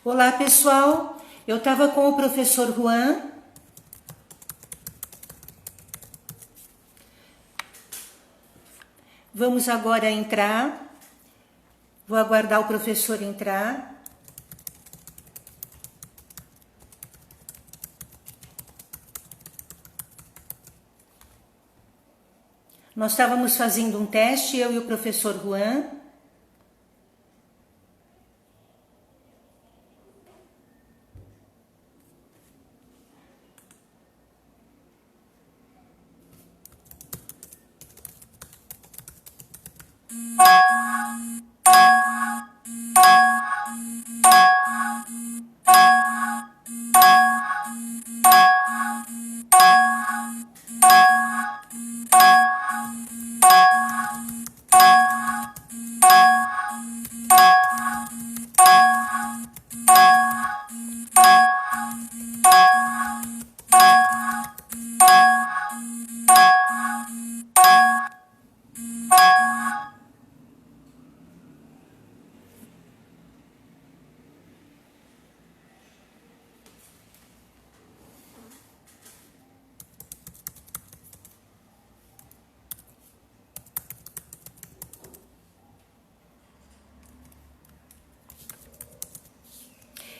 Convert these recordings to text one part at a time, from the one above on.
Olá, pessoal. Eu estava com o professor Juan. Vamos agora entrar. Vou aguardar o professor entrar. Nós estávamos fazendo um teste, eu e o professor Juan.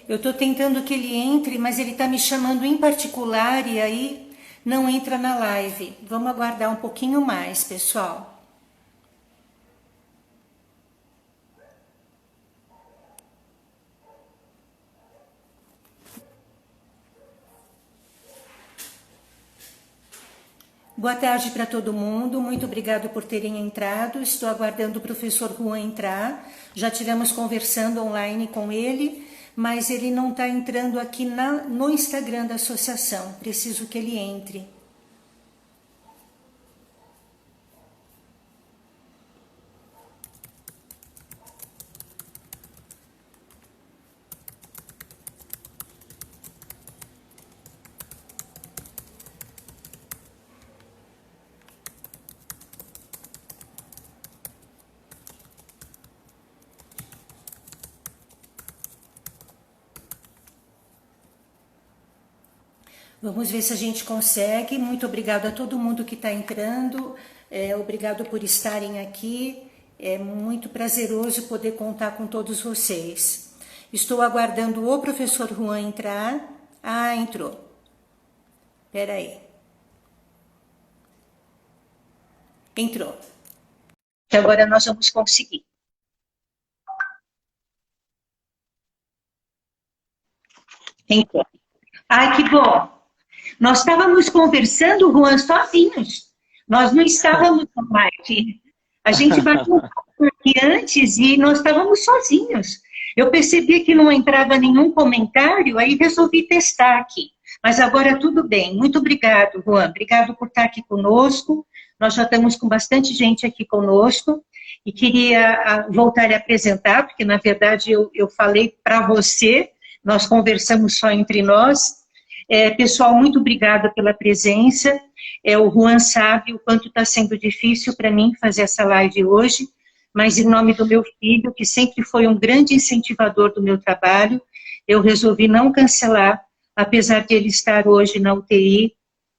Eu estou tentando que ele entre, mas ele está me chamando em particular e aí não entra na live. Vamos aguardar um pouquinho mais, pessoal. Boa tarde para todo mundo, muito obrigado por terem entrado. Estou aguardando o professor Juan entrar. Já tivemos conversando online com ele, mas ele não está entrando aqui no Instagram da associação. Preciso que ele entre. Vamos ver se a gente consegue. Muito obrigado a todo mundo que está entrando. Obrigado por estarem aqui. É muito prazeroso poder contar com todos vocês. Estou aguardando o professor Juan entrar. Ah, entrou. Espera aí. Entrou. Que agora nós vamos conseguir. Entrou. Ah, que bom. Nós estávamos conversando, Juan, sozinhos. Nós não estávamos no live. A gente bateu um papo aqui antes e nós estávamos sozinhos. Eu percebi que não entrava nenhum comentário, aí resolvi testar aqui. Mas agora tudo bem. Muito obrigado, Juan. Obrigado por estar aqui conosco. Nós já estamos com bastante gente aqui conosco. E queria voltar a apresentar, porque na verdade eu falei para você, nós conversamos só entre nós. Pessoal, muito obrigada pela presença. O Juan sabe o quanto está sendo difícil para mim fazer essa live hoje, mas em nome do meu filho, que sempre foi um grande incentivador do meu trabalho, eu resolvi não cancelar, apesar de ele estar hoje na UTI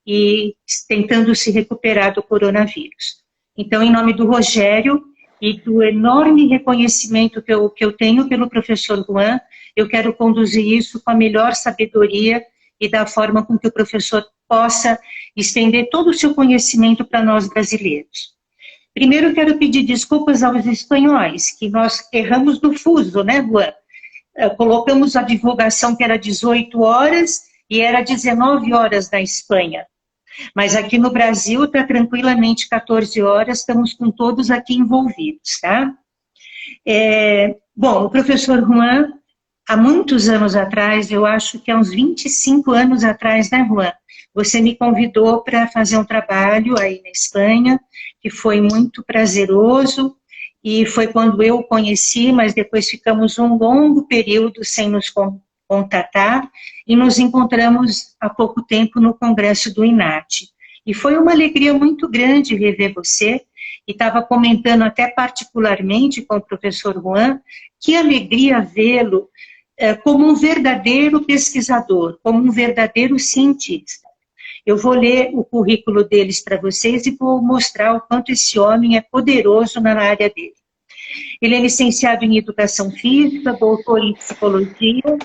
e tentando se recuperar do coronavírus. Então, em nome do Rogério e do enorme reconhecimento que eu tenho pelo professor Juan, eu quero conduzir isso com a melhor sabedoria e da forma com que o professor possa estender todo o seu conhecimento para nós brasileiros. Primeiro, quero pedir desculpas aos espanhóis, que nós erramos no fuso, né, Juan? Colocamos a divulgação que era 18 horas e era 19 horas na Espanha. Mas aqui no Brasil está tranquilamente 14 horas, estamos com todos aqui envolvidos, tá? Bom, o professor Juan, há muitos anos atrás, eu acho que há uns 25 anos atrás, né, Juan? Você me convidou para fazer um trabalho aí na Espanha, que foi muito prazeroso, e foi quando eu o conheci, mas depois ficamos um longo período sem nos contatar, e nos encontramos há pouco tempo no congresso do INAT. E foi uma alegria muito grande rever você, e estava comentando até particularmente com o professor Juan, que alegria vê-lo como um verdadeiro pesquisador, como um verdadeiro cientista. Eu vou ler o currículo deles para vocês e vou mostrar o quanto esse homem é poderoso na área dele. Ele é licenciado em Educação Física, doutor em Psicologia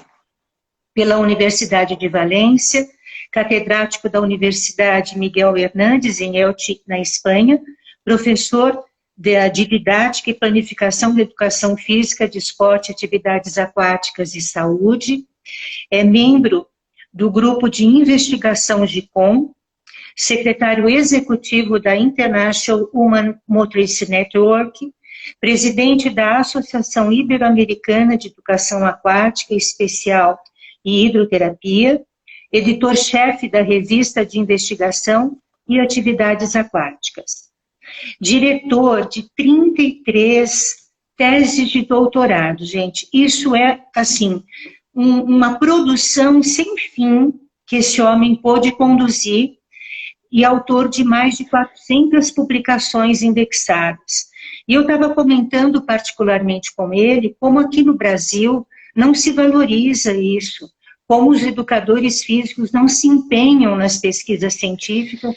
pela Universidade de Valência, catedrático da Universidade Miguel Hernández, em Elche, na Espanha, professor de Didática e Planificação da Educação Física, de Esporte, Atividades Aquáticas e Saúde, é membro do Grupo de Investigação GICOM, secretário executivo da International Human Motrice Network, presidente da Associação Ibero-Americana de Educação Aquática Especial e Hidroterapia, editor-chefe da Revista de Investigação e Atividades Aquáticas. Diretor de 33 teses de doutorado, gente. Isso é, assim, uma produção sem fim que esse homem pôde conduzir e autor de mais de 400 publicações indexadas. E eu estava comentando particularmente com ele como aqui no Brasil não se valoriza isso, como os educadores físicos não se empenham nas pesquisas científicas,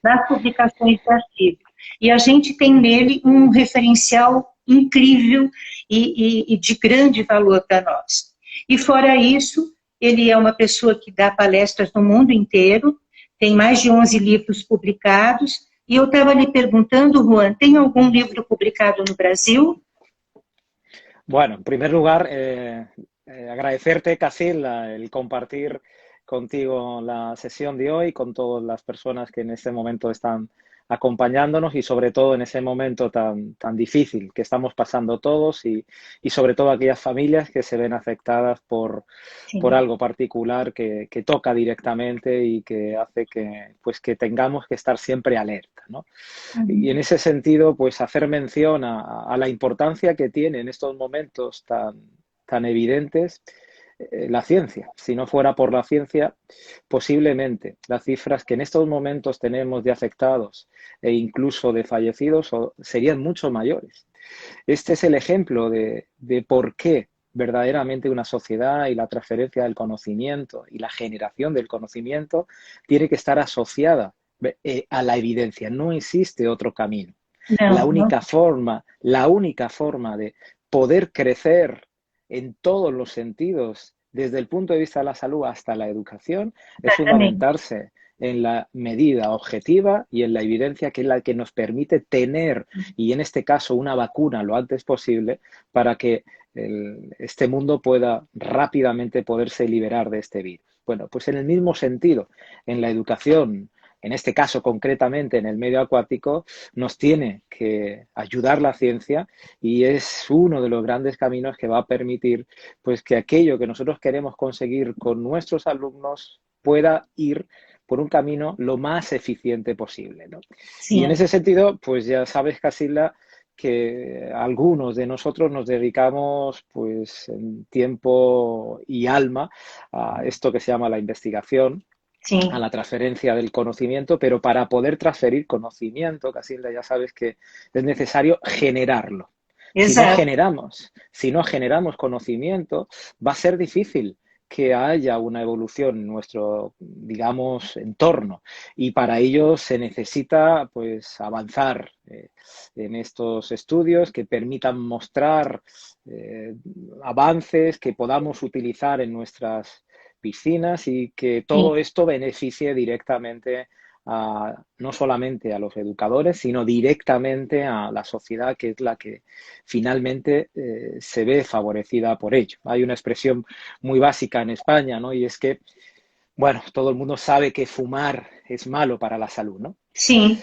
nas publicações de artigos. E a gente tem nele um referencial incrível e de grande valor para nós. E fora isso, ele é uma pessoa que dá palestras no mundo inteiro, tem mais de 11 livros publicados, e eu estava lhe perguntando, Juan, tem algum livro publicado no Brasil? Bueno, en primer lugar, agradecerte, Casil, el compartir contigo la sesión de hoy, con todas las personas que en este momento están acompañándonos y sobre todo en ese momento tan difícil que estamos pasando todos y sobre todo aquellas familias que se ven afectadas por algo particular que toca directamente y que hace que tengamos que estar siempre alerta, ¿no? Y en ese sentido, pues hacer mención a la importancia que tiene en estos momentos tan evidentes la ciencia. Si no fuera por la ciencia, posiblemente las cifras que en estos momentos tenemos de afectados e incluso de fallecidos serían mucho mayores. Este es el ejemplo de por qué verdaderamente una sociedad y la transferencia del conocimiento y la generación del conocimiento tiene que estar asociada a la evidencia. No existe otro camino. No, la única forma de poder crecer en todos los sentidos, desde el punto de vista de la salud hasta la educación, es fundamentarse en la medida objetiva y en la evidencia que es la que nos permite tener, y en este caso una vacuna lo antes posible, para que este mundo pueda rápidamente poderse liberar de este virus. Bueno, pues en el mismo sentido, en la educación, en este caso concretamente en el medio acuático, nos tiene que ayudar la ciencia y es uno de los grandes caminos que va a permitir pues que aquello que nosotros queremos conseguir con nuestros alumnos pueda ir por un camino lo más eficiente posible, ¿no? Sí. Y en ese sentido, pues ya sabes, Casilda, que algunos de nosotros nos dedicamos pues en tiempo y alma a esto que se llama la investigación, sí, a la transferencia del conocimiento, pero para poder transferir conocimiento, Casilda, ya sabes que es necesario generarlo. Si no generamos conocimiento, va a ser difícil que haya una evolución en nuestro, digamos, entorno. Y para ello se necesita, pues, avanzar en estos estudios que permitan mostrar avances que podamos utilizar en nuestras piscinas y que todo esto beneficie directamente no solamente a los educadores, sino directamente a la sociedad, que es la que finalmente se ve favorecida por ello. Hay una expresión muy básica en España, ¿no? Y es que, bueno, todo el mundo sabe que fumar es malo para la salud, ¿no? Sí.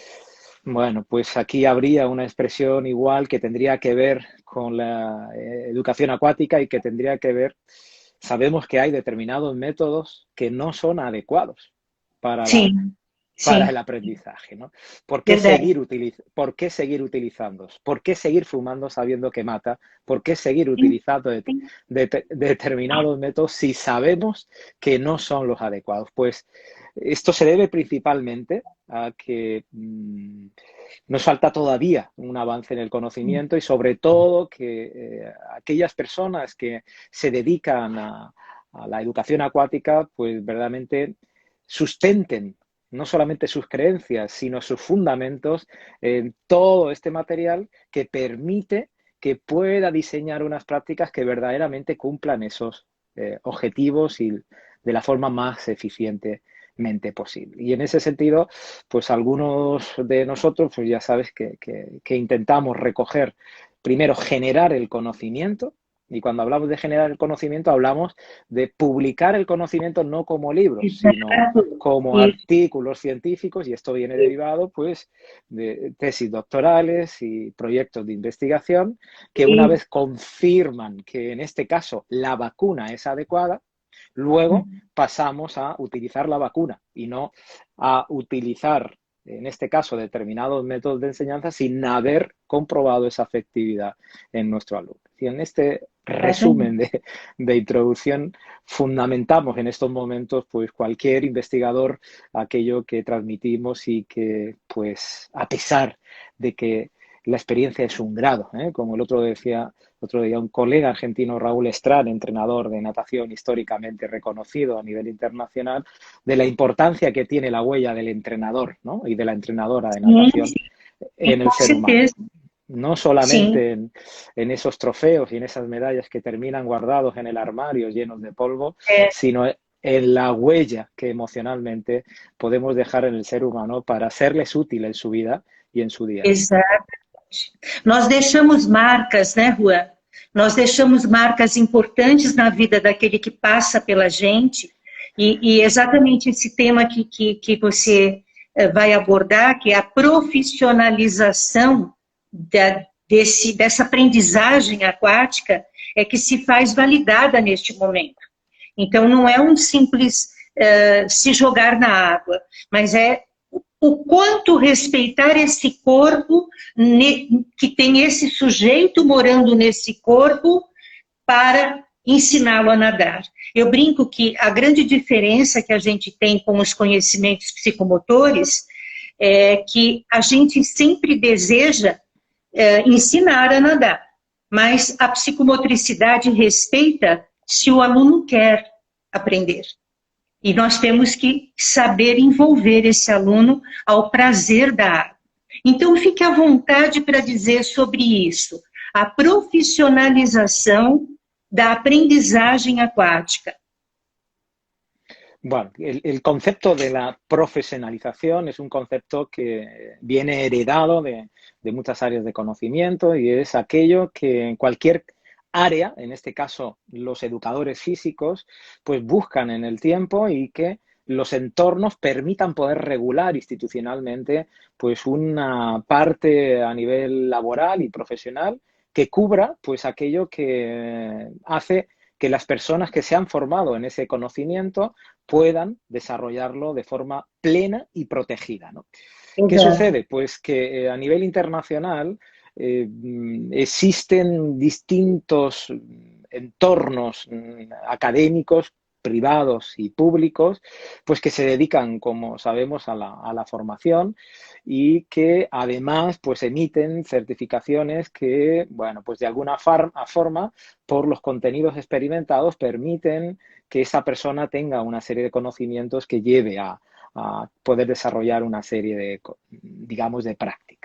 Bueno, pues aquí habría una expresión igual que tendría que ver con la educación acuática y que tendría que ver, sabemos que hay determinados métodos que no son adecuados para para sim, el aprendizaje, ¿no? verdade. ¿Por qué seguir utilizando? ¿Por qué seguir fumando sabiendo que mata? ¿Por qué seguir utilizando determinados métodos si sabemos que no son los adecuados? Pues esto se debe principalmente a que nos falta todavía un avance en el conocimiento y sobre todo que aquellas personas que se dedican a la educación acuática, pues verdaderamente sustenten no solamente sus creencias, sino sus fundamentos en todo este material que permite que pueda diseñar unas prácticas que verdaderamente cumplan esos objetivos y de la forma más eficientemente posible. Y en ese sentido, pues algunos de nosotros, pues ya sabes que intentamos recoger, primero generar el conocimiento, y cuando hablamos de generar el conocimiento, hablamos de publicar el conocimiento no como libros, sino Exato. como Isso, artículos científicos, y esto viene derivado pues de tesis doctorales y proyectos de investigación que una isso. vez confirman que en este caso la vacuna es adecuada, luego pasamos a utilizar la vacuna y no a utilizar, en este caso, determinados métodos de enseñanza sin haber comprobado esa efectividad en nuestro alumno. Y en este resumen de introducción fundamentamos en estos momentos pues cualquier investigador aquello que transmitimos y que pues a pesar de que la experiencia es un grado, ¿eh? Como el otro día un colega argentino, Raúl Estrán, entrenador de natación históricamente reconocido a nivel internacional, de la importancia que tiene la huella del entrenador, ¿no? Y de la entrenadora de Sim, natación sim, en el com ser humano. certeza. No Sim, solamente en esos trofeos y en esas medallas que terminan guardados en el armario llenos de polvo, é, sino en la huella que emocionalmente podemos dejar en el ser humano para serles útil en su vida y en su día a día. exato. Nós deixamos marcas, né, Juan? Nós deixamos marcas importantes na vida daquele que passa pela gente, e exatamente esse tema que você vai abordar, que é a profissionalização dessa aprendizagem aquática, é que se faz validada neste momento. Então, não é um simples se jogar na água, mas é o quanto respeitar esse corpo, que tem esse sujeito morando nesse corpo, para ensiná-lo a nadar. Eu brinco que a grande diferença que a gente tem com os conhecimentos psicomotores é que a gente sempre deseja ensinar a nadar, mas a psicomotricidade respeita se o aluno quer aprender. E nós temos que saber envolver esse aluno ao prazer da água. Então, fique à vontade para dizer sobre isso. A profissionalização da aprendizagem acuática. Bueno, el concepto de la profesionalización es un concepto que viene heredado de muchas áreas de conocimiento y es aquello que en cualquier área, en este caso los educadores físicos, pues buscan en el tiempo y que los entornos permitan poder regular institucionalmente pues una parte a nivel laboral y profesional que cubra pues aquello que hace que las personas que se han formado en ese conocimiento puedan desarrollarlo de forma plena y protegida, ¿no? ¿Qué Exato. sucede? Pues que a nivel internacional existen distintos entornos académicos, privados y públicos, pues que se dedican, como sabemos, a la formación y que además pues emiten certificaciones que, bueno, pues de alguna forma, por los contenidos experimentados, permiten que esa persona tenga una serie de conocimientos que lleve a poder desarrollar una serie de, digamos, de prácticas.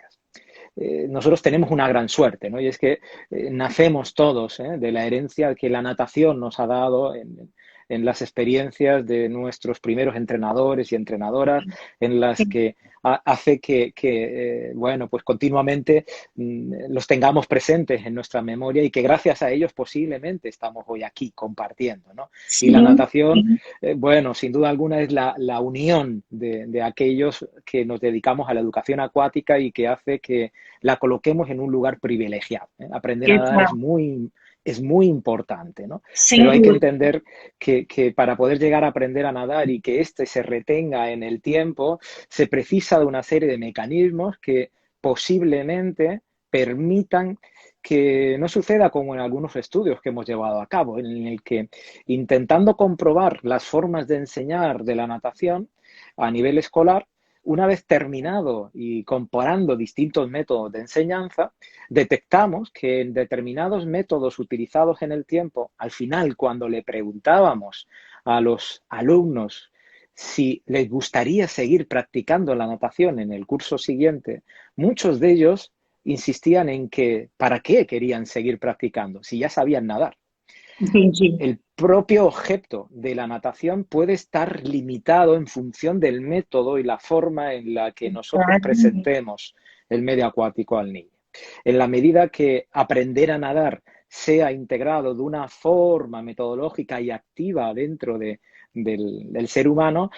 Nosotros tenemos una gran suerte, ¿no? Y es que nacemos todos de la herencia que la natación nos ha dado en las experiencias de nuestros primeros entrenadores y entrenadoras, en las que hace que bueno, pues continuamente los tengamos presentes en nuestra memoria y que gracias a ellos posiblemente estamos hoy aquí compartiendo, ¿no? Y la Sim, natación, sim. bueno, sin duda alguna es la unión de aquellos que nos dedicamos a la educación acuática y que hace que la coloquemos en un lugar privilegiado, ¿eh? Aprender a nadar Exato. es muy importante, ¿no? Pero Sem hay que dúvida. entender que para poder llegar a aprender a nadar y que éste se retenga en el tiempo, se precisa de una serie de mecanismos que posiblemente permitan que no suceda como en algunos estudios que hemos llevado a cabo, en el que intentando comprobar las formas de enseñar de la natación a nivel escolar, una vez terminado y comparando distintos métodos de enseñanza, detectamos que en determinados métodos utilizados en el tiempo, al final, cuando le preguntábamos a los alumnos si les gustaría seguir practicando la natación en el curso siguiente, muchos de ellos insistían en que para qué querían seguir practicando si ya sabían nadar. Entendi. El propio objeto de la natación puede estar limitado en función del método y la forma en la que nosotros Exatamente. presentemos el medio acuático al niño. En la medida que aprender a nadar sea integrado de una forma metodológica y activa dentro del ser humano,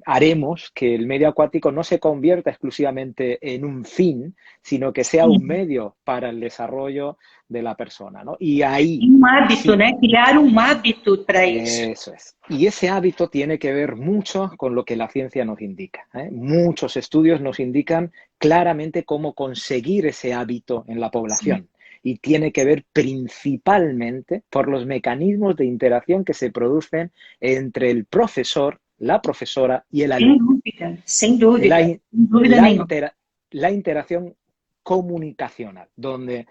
haremos que el medio acuático no se convierta exclusivamente en un fin, sino que sea un Sim. medio para el desarrollo de la persona, ¿no? Y ahí Um hábito, sí. né? Criar um hábito para isso. Eso es. Y ese hábito tiene que ver mucho con lo que la ciencia nos indica, ¿eh? Muchos estudios nos indican claramente cómo conseguir ese hábito en la Sim. población. Y tiene que ver principalmente por los mecanismos de interacción que se producen entre el profesor, la profesora y el Sem alumno. dúvida, sem La, dúvida, sem dúvida la, nenhuma. intera- la interacción comunicacional, donde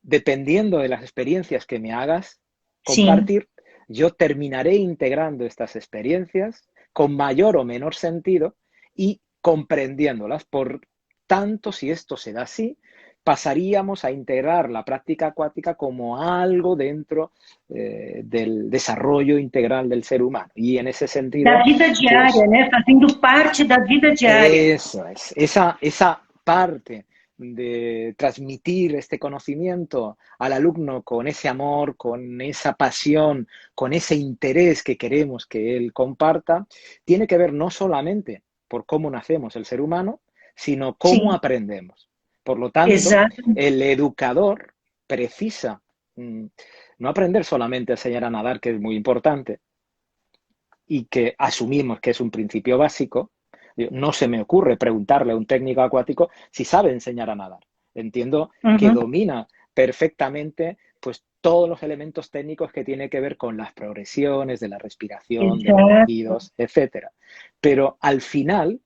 dependiendo de las experiencias que me hagas Sim. compartir, yo terminaré integrando estas experiencias con mayor o menor sentido y comprendiéndolas. Por tanto, si esto se da así, pasaríamos a integrar la práctica acuática como algo dentro del desarrollo integral del ser humano. Y en ese Da sentido, vida diária, pues né? Fazendo parte da vida diária. eso es, esa parte de transmitir este conocimiento al alumno con ese amor, con esa pasión, con ese interés que queremos que él comparta, tiene que ver no solamente por cómo nacemos el ser humano, sino cómo Sim, aprendemos. Por lo tanto, exatamente. el educador precisa no aprender solamente a enseñar a nadar, que es muy importante, y que asumimos que es un principio básico, no se me ocurre preguntarle a un técnico acuático si sabe enseñar a nadar. Entiendo que Uhum. domina perfectamente pues todos los elementos técnicos que tienen que ver con las progresiones de la respiración, de los Exato. latidos, etcétera. Pero al final,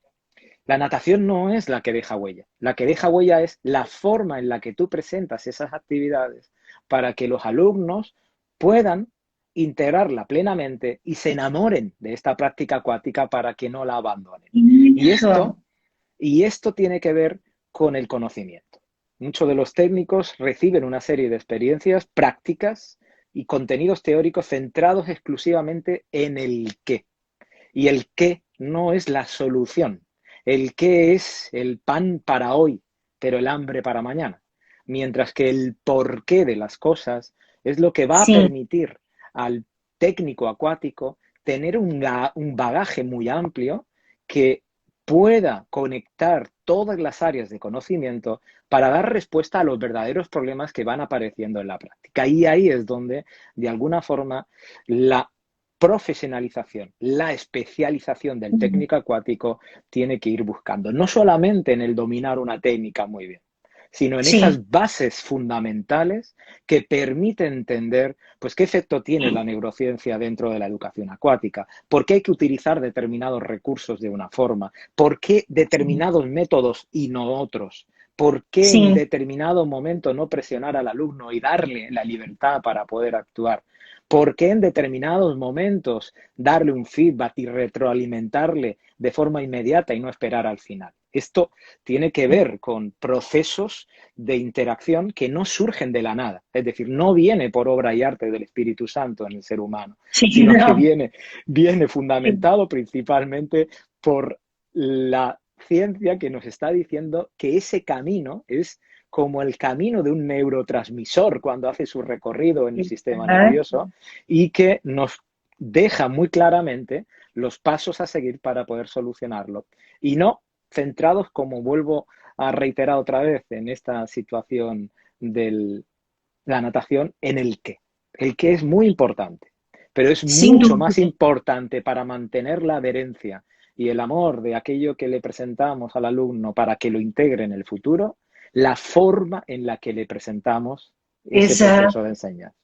la natación no es la que deja huella. La que deja huella es la forma en la que tú presentas esas actividades para que los alumnos puedan integrarla plenamente y se enamoren de esta práctica acuática para que no la abandonen. Y Isso. esto, y esto tiene que ver con el conocimiento. Muchos de los técnicos reciben una serie de experiencias prácticas y contenidos teóricos centrados exclusivamente en el qué. Y el qué no es la solución. El qué es el pan para hoy, pero el hambre para mañana. Mientras que el porqué de las cosas es lo que va a Sim. permitir al técnico acuático tener un bagaje muy amplio que pueda conectar todas las áreas de conocimiento para dar respuesta a los verdaderos problemas que van apareciendo en la práctica. Y ahí es donde, de alguna forma, la profesionalización, la especialización del técnico acuático tiene que ir buscando, no solamente en el dominar una técnica muy bien, sino en Sim. esas bases fundamentales que permiten entender pues, qué efecto tiene la neurociencia dentro de la educación acuática, por qué hay que utilizar determinados recursos de una forma, por qué Sim. determinados métodos y no otros, por qué en Sim. determinado momento no presionar al alumno y darle la libertad para poder actuar. ¿Por qué en determinados momentos darle un feedback y retroalimentarle de forma inmediata y no esperar al final? Esto tiene que ver con procesos de interacción que no surgen de la nada. Es decir, no viene por obra y arte del Espíritu Santo en el ser humano, Sim, sino que não. viene Sim. fundamentado principalmente por la ciencia que nos está diciendo que ese camino es como el camino de un neurotransmisor cuando hace su recorrido en el sistema nervioso y que nos deja muy claramente los pasos a seguir para poder solucionarlo. Y no centrados, como vuelvo a reiterar otra vez en esta situación de la natación, en el qué. El qué es muy importante, pero es Sin mucho más dúvida. importante para mantener la adherencia y el amor de aquello que le presentamos al alumno para que lo integre en el futuro, la forma en la que le presentamos ese Exato. proceso de enseñanza.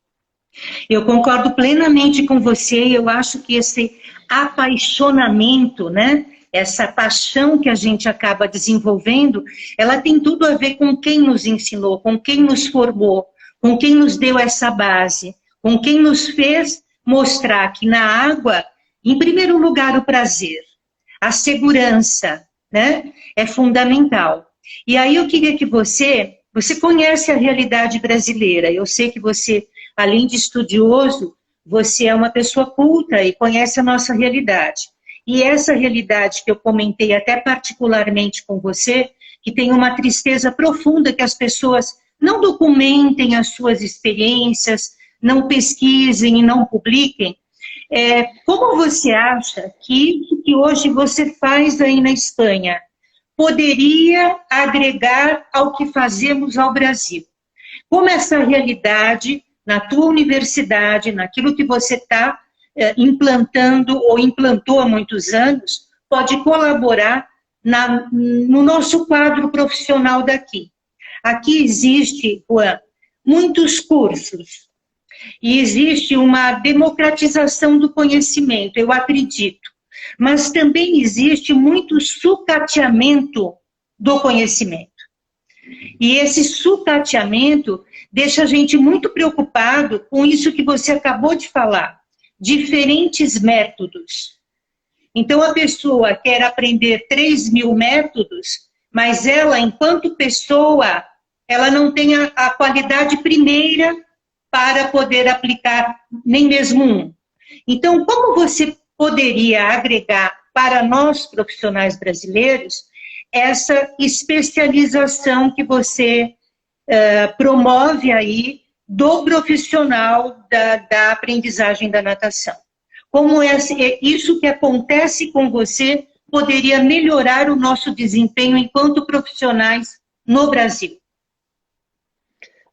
Eu concordo plenamente com você e eu acho que esse apaixonamento, né? Essa paixão que a gente acaba desenvolvendo, ela tem tudo a ver com quem nos ensinou, com quem nos formou, com quem nos deu essa base, com quem nos fez mostrar que na água, em primeiro lugar, o prazer, a segurança, né? É fundamental. E aí eu queria que você conhece a realidade brasileira, eu sei que você, além de estudioso, você é uma pessoa culta e conhece a nossa realidade. E essa realidade que eu comentei até particularmente com você, que tem uma tristeza profunda que as pessoas não documentem as suas experiências, não pesquisem e não publiquem. Como você acha que isso que hoje você faz aí na Espanha poderia agregar ao que fazemos ao Brasil? Como essa realidade, na tua universidade, naquilo que você está implantando ou implantou há muitos anos, pode colaborar no nosso quadro profissional daqui? Aqui existe, Juan, muitos cursos e existe uma democratização do conhecimento, eu acredito, mas também existe muito sucateamento do conhecimento. E esse sucateamento deixa a gente muito preocupado com isso que você acabou de falar, diferentes métodos. Então, a pessoa quer aprender 3.000 métodos, mas ela, enquanto pessoa, ela não tem a qualidade primeira para poder aplicar nem mesmo um. Então, como você poderia agregar para nós, profissionais brasileiros, essa especialização que você promove aí do profissional da aprendizagem da natação? Como isso que acontece com você poderia melhorar o nosso desempenho enquanto profissionais no Brasil?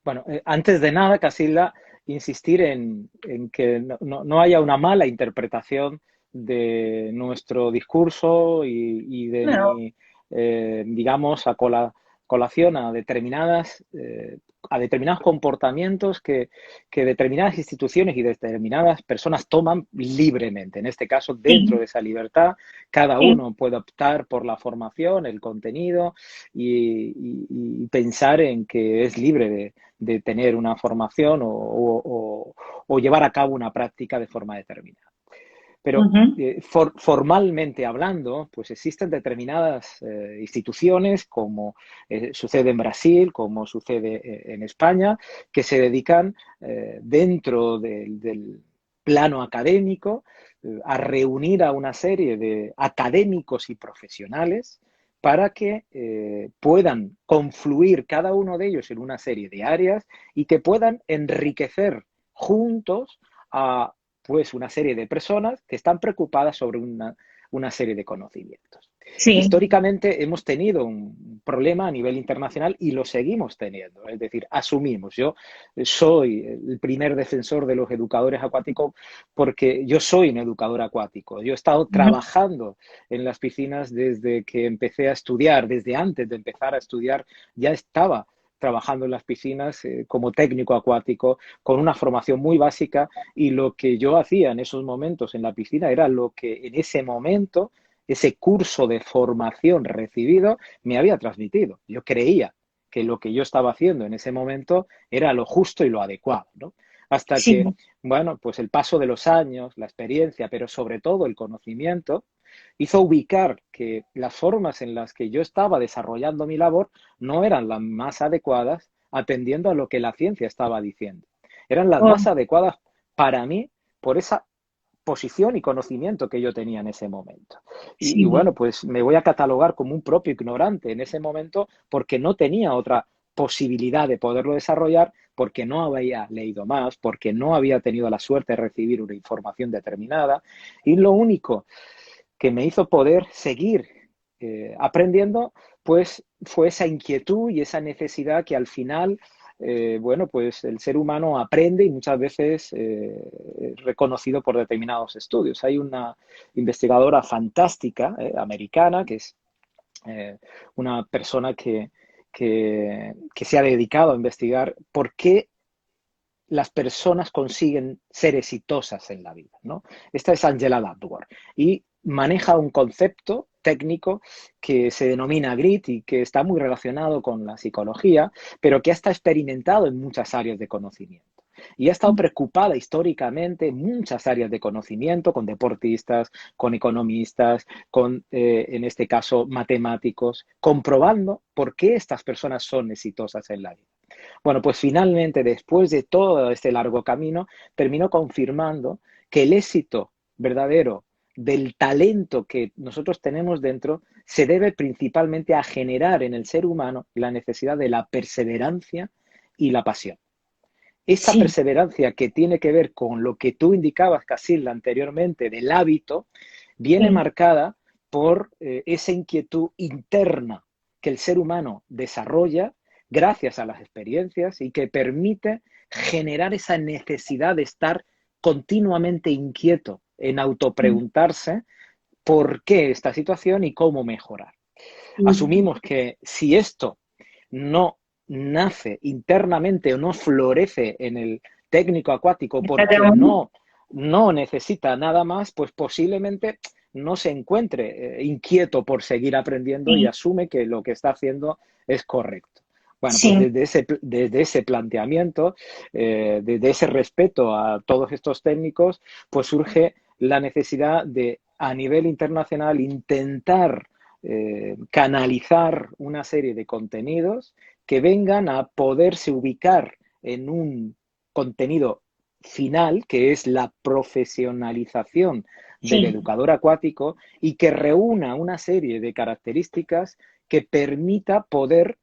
Bueno, antes de nada, Casilda, insistir en que no haya una mala interpretación de nuestro discurso y de mi, digamos, colación a determinados comportamientos que determinadas instituciones y determinadas personas toman libremente. En este caso, dentro de esa libertad, cada uno puede optar por la formación, el contenido y pensar en que es libre de tener una formación o llevar a cabo una práctica de forma determinada. Pero formalmente hablando, pues existen determinadas instituciones, como sucede en Brasil, como sucede en España, que se dedican dentro del plano académico a reunir a una serie de académicos y profesionales para que puedan confluir cada uno de ellos en una serie de áreas y que puedan enriquecer juntos a pues una serie de personas que están preocupadas sobre una serie de conocimientos. Sí. Históricamente hemos tenido un problema a nivel internacional y lo seguimos teniendo, es decir, asumimos. Yo soy el primer defensor de los educadores acuáticos porque yo soy un educador acuático. Yo he estado trabajando en las piscinas desde que empecé a estudiar, desde antes de empezar a estudiar ya estaba trabajando en las piscinas como técnico acuático, con una formación muy básica, y lo que yo hacía en esos momentos en la piscina era lo que en ese momento, ese curso de formación recibido, me había transmitido. Yo creía que lo que yo estaba haciendo en ese momento era lo justo y lo adecuado, ¿no? Hasta que, bueno, pues el paso de los años, la experiencia, pero sobre todo el conocimiento, hizo ubicar que las formas en las que yo estaba desarrollando mi labor no eran las más adecuadas atendiendo a lo que la ciencia estaba diciendo. Eran las más adecuadas para mí por esa posición y conocimiento que yo tenía en ese momento. Y sim, bueno, pues me voy a catalogar como un propio ignorante en ese momento porque no tenía otra posibilidad de poderlo desarrollar, porque no había leído más, porque no había tenido la suerte de recibir una información determinada. Y lo único que me hizo poder seguir aprendiendo, pues fue esa inquietud y esa necesidad que al final, bueno, pues el ser humano aprende y muchas veces es reconocido por determinados estudios. Hay una investigadora fantástica americana que es una persona que se ha dedicado a investigar por qué las personas consiguen ser exitosas en la vida, ¿no? Esta es Angela Duckworth y maneja un concepto técnico que se denomina grit y que está muy relacionado con la psicología, pero que está experimentado en muchas áreas de conocimiento. Y ha estado preocupada históricamente en muchas áreas de conocimiento, con deportistas, con economistas, con, en este caso, matemáticos, comprobando por qué estas personas son exitosas en la vida. Bueno, pues finalmente, después de todo este largo camino, terminó confirmando que el éxito verdadero del talento que nosotros tenemos dentro se debe principalmente a generar en el ser humano la necesidad de la perseverancia y la pasión. Esa sim, perseverancia que tiene que ver con lo que tú indicabas, Casilda, anteriormente, del hábito, viene sim, marcada por esa inquietud interna que el ser humano desarrolla gracias a las experiencias y que permite generar esa necesidad de estar continuamente inquieto en autopreguntarse por qué esta situación y cómo mejorar. sim. Asumimos que si esto no nace internamente o no florece en el técnico acuático Cada porque um, no necesita nada más, pues posiblemente no se encuentre inquieto por seguir aprendiendo y sim, asume que lo que está haciendo es correcto. Bueno, pues sim, desde ese planteamiento, desde ese respeto a todos estos técnicos, pues surge la necesidad de, a nivel internacional, intentar canalizar una serie de contenidos que vengan a poderse ubicar en un contenido final, que es la profesionalización del sim. educador acuático y que reúna una serie de características que permita poder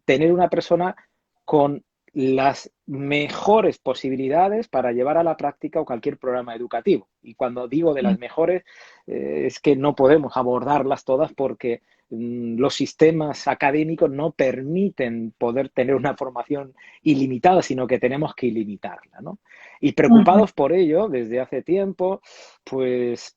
tener una persona con las mejores posibilidades para llevar a la práctica o cualquier programa educativo. Y cuando digo de las mejores, es que no podemos abordarlas todas porque los sistemas académicos no permiten poder tener una formación ilimitada, sino que tenemos que ilimitarla, ¿no? Y Uhum. preocupados por ello, desde hace tiempo, pues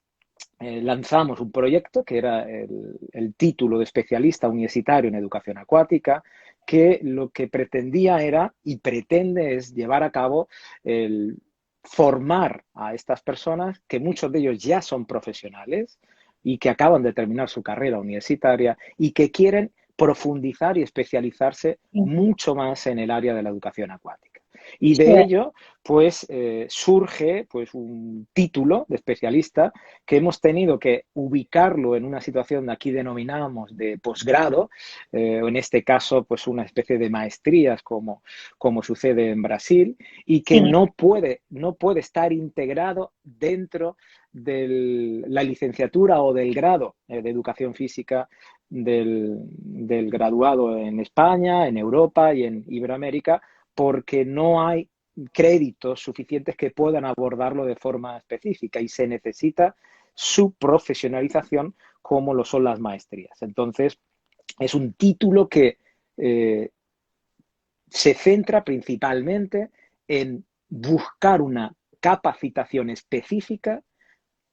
lanzamos un proyecto que era el título de especialista universitario en educación acuática, que lo que pretendía era y pretende es llevar a cabo el formar a estas personas, que muchos de ellos ya son profesionales y que acaban de terminar su carrera universitaria y que quieren profundizar y especializarse mucho más en el área de la educación acuática. Y de É, ello, pues surge pues, un título de especialista que hemos tenido que ubicarlo en una situación que aquí denominamos de posgrado, o en este caso, pues una especie de maestrías como sucede en Brasil, y que sim, no puede estar integrado dentro de la licenciatura o del grado de educación física del graduado en España, en Europa y en Iberoamérica, porque no hay créditos suficientes que puedan abordarlo de forma específica y se necesita su profesionalización como lo son las maestrías. Entonces, es un título que eh, se centra principalmente en buscar una capacitación específica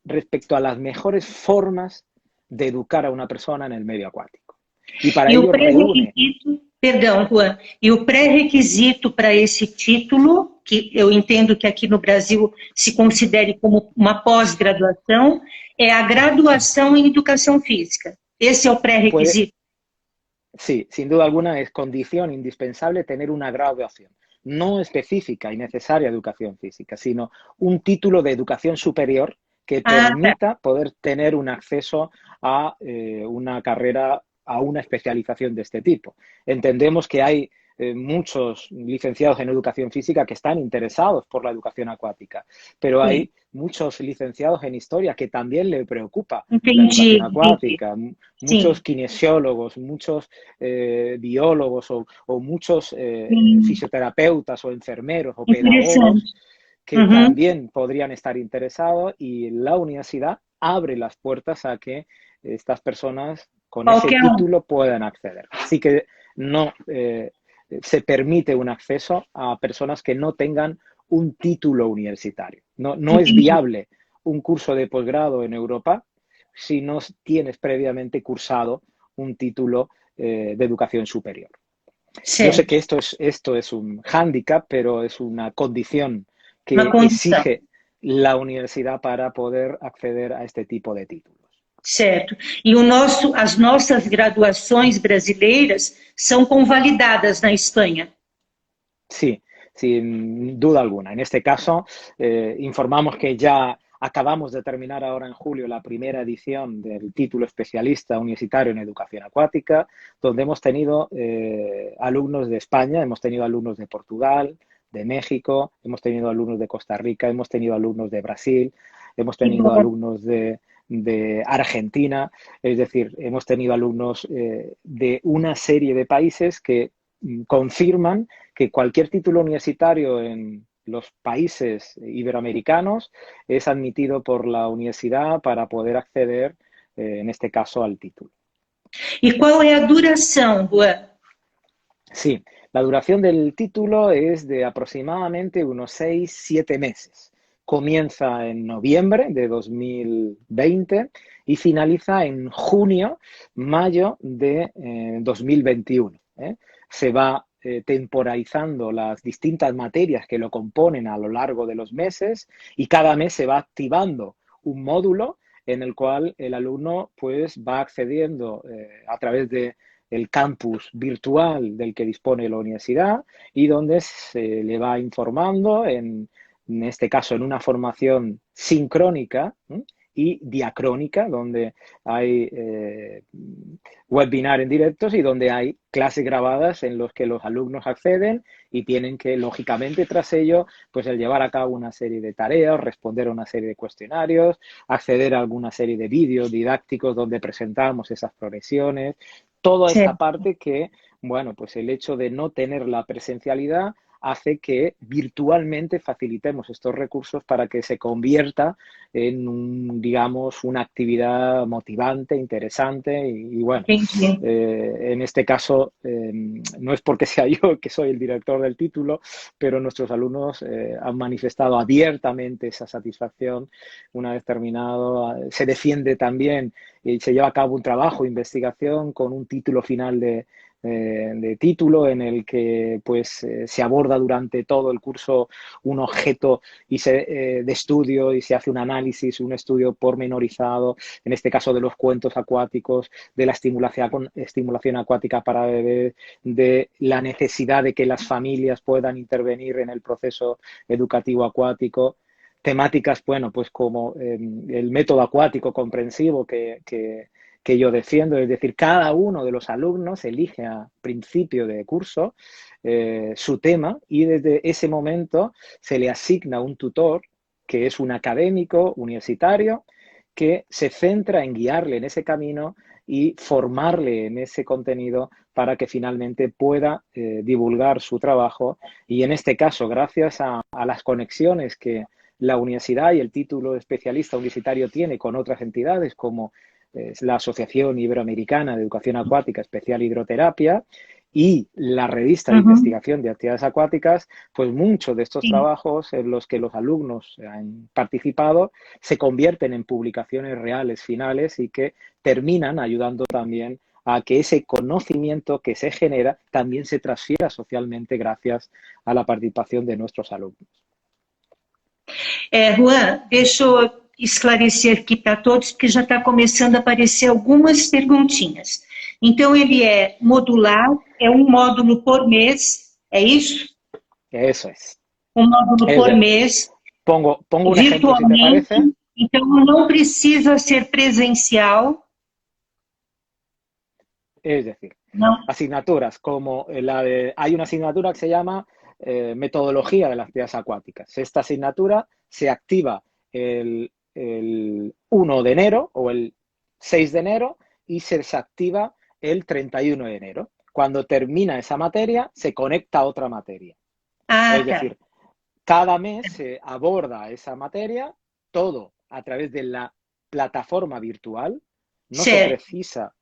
respecto a las mejores formas de educar a una persona en el medio acuático. Y para e o ello reúne, pré-requisito, perdão, Juan, e o pré-requisito para esse título, que eu entendo que aqui no Brasil se considere como uma pós-graduação, é a graduação em educação física. Esse é o puede, pré-requisito. sí, sin duda alguna es condición indispensable tener una graduación, no específica y necesaria educación física, sino un título de educación superior que Ah, tá. permita poder tener un acceso a una carrera, a una especialización de este tipo. Entendemos que hay muchos licenciados en educación física que están interesados por la educación acuática, pero hay muchos licenciados en historia que también le preocupa la educación acuática, muchos kinesiólogos, muchos biólogos o muchos fisioterapeutas o enfermeros o pedagogos que también podrían estar interesados, y la universidad abre las puertas a que estas personas con ese título puedan acceder. Así que no se permite un acceso a personas que no tengan un título universitario. No es viable un curso de posgrado en Europa si no tienes previamente cursado un título de educación superior. Sí. Yo sé que esto es un hándicap, pero es una condición que exige la universidad para poder acceder a este tipo de títulos. Certo. E as nossas graduações brasileiras são convalidadas na Espanha. Sí, sin duda alguna. En este caso, informamos que ya acabamos de terminar ahora en julio la primera edición del título especialista universitario en educación acuática, donde hemos tenido alumnos de España, hemos tenido alumnos de Portugal, de México, hemos tenido alumnos de Costa Rica, hemos tenido alumnos de Brasil, hemos tenido alumnos de Argentina, es decir, hemos tenido alumnos de una serie de países que confirman que cualquier título universitario en los países iberoamericanos es admitido por la universidad para poder acceder, en este caso, al título. ¿Y cuál es la duración, Juan? Sí, la duración del título es de aproximadamente unos 6-7 meses. Comienza en noviembre de 2020 y finaliza en junio-mayo de 2021. Se va temporalizando las distintas materias que lo componen a lo largo de los meses, y cada mes se va activando un módulo en el cual el alumno pues va accediendo a través de el campus virtual del que dispone la universidad, y donde se le va informando, en este caso en una formación sincrónica y diacrónica, donde hay webinar en directos y donde hay clases grabadas en los que los alumnos acceden y tienen que, lógicamente, tras ello, pues el llevar a cabo una serie de tareas, responder a una serie de cuestionarios, acceder a alguna serie de vídeos didácticos donde presentamos esas progresiones, toda esta parte que, bueno, pues el hecho de no tener la presencialidad hace que virtualmente facilitemos estos recursos para que se convierta en, digamos, una actividad motivante, interesante y bueno, en este caso no es porque sea yo que soy el director del título, pero nuestros alumnos han manifestado abiertamente esa satisfacción una vez terminado. Se defiende también y se lleva a cabo un trabajo de investigación con un título final de título en el que pues se aborda durante todo el curso un objeto de estudio y se hace un análisis, un estudio pormenorizado, en este caso de los cuentos acuáticos, de la estimulación acuática para bebés, de la necesidad de que las familias puedan intervenir en el proceso educativo acuático. Temáticas, bueno, pues como el método acuático comprensivo que yo defiendo, es decir, cada uno de los alumnos elige a principio de curso su tema, y desde ese momento se le asigna un tutor que es un académico universitario que se centra en guiarle en ese camino y formarle en ese contenido para que finalmente pueda divulgar su trabajo, y en este caso, gracias a las conexiones que la universidad y el título de especialista universitario tiene con otras entidades como la Asociación Iberoamericana de Educación Acuática Especial Hidroterapia y la revista de investigación de actividades acuáticas, pues muchos de estos trabajos en los que los alumnos han participado se convierten en publicaciones reales finales y que terminan ayudando también a que ese conocimiento que se genera también se transfiera socialmente gracias a la participación de nuestros alumnos. Juan, deixa eu esclarecer aqui para todos, porque já está começando a aparecer algumas perguntinhas. Então, ele é modular, é um módulo por mês, é isso? Eso es. Um módulo por mês. Pongo um exemplo, se te parece. Então, não precisa ser presencial. Es decir, No. asignaturas como hay una asignatura que se llama Metodología de las actividades acuáticas. Esta asignatura se activa el 1 de enero o el 6 de enero y se desactiva el 31 de enero. Cuando termina esa materia, se conecta a otra materia. Ah, Es tá. decir, cada mes se aborda esa materia, todo a través de la plataforma virtual. No se Certo. precisa,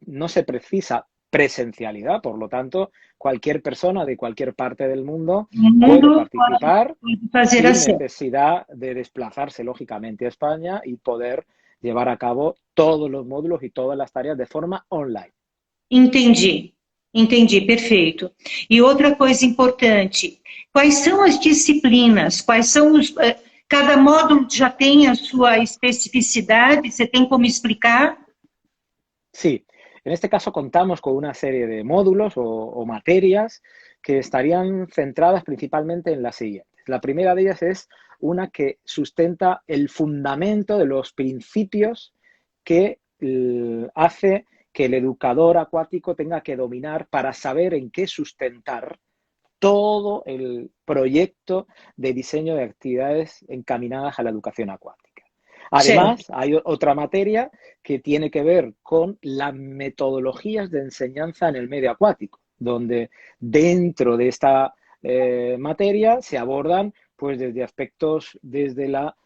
no se precisa presencialidad, por lo tanto, cualquier persona de cualquier parte del mundo O puede mundo participar pode fazer sin assim. necesidad de desplazarse, lógicamente, a España y poder llevar a cabo todos los módulos y todas las tareas de forma online. Entendi, entendi, perfeito. E outra coisa importante, quais são as disciplinas? Quais são os. Cada módulo já tem a sua especificidade? Você tem como explicar? Sí, en este caso contamos con una serie de módulos o materias que estarían centradas principalmente en las siguientes. La primera de ellas es una que sustenta el fundamento de los principios que hace que el educador acuático tenga que dominar para saber en qué sustentar todo el proyecto de diseño de actividades encaminadas a la educación acuática. Certo. Además, hay otra materia que tiene que ver con las metodologías de enseñanza en el medio acuático, donde dentro de esta materia se abordan pues desde aspectos, desde la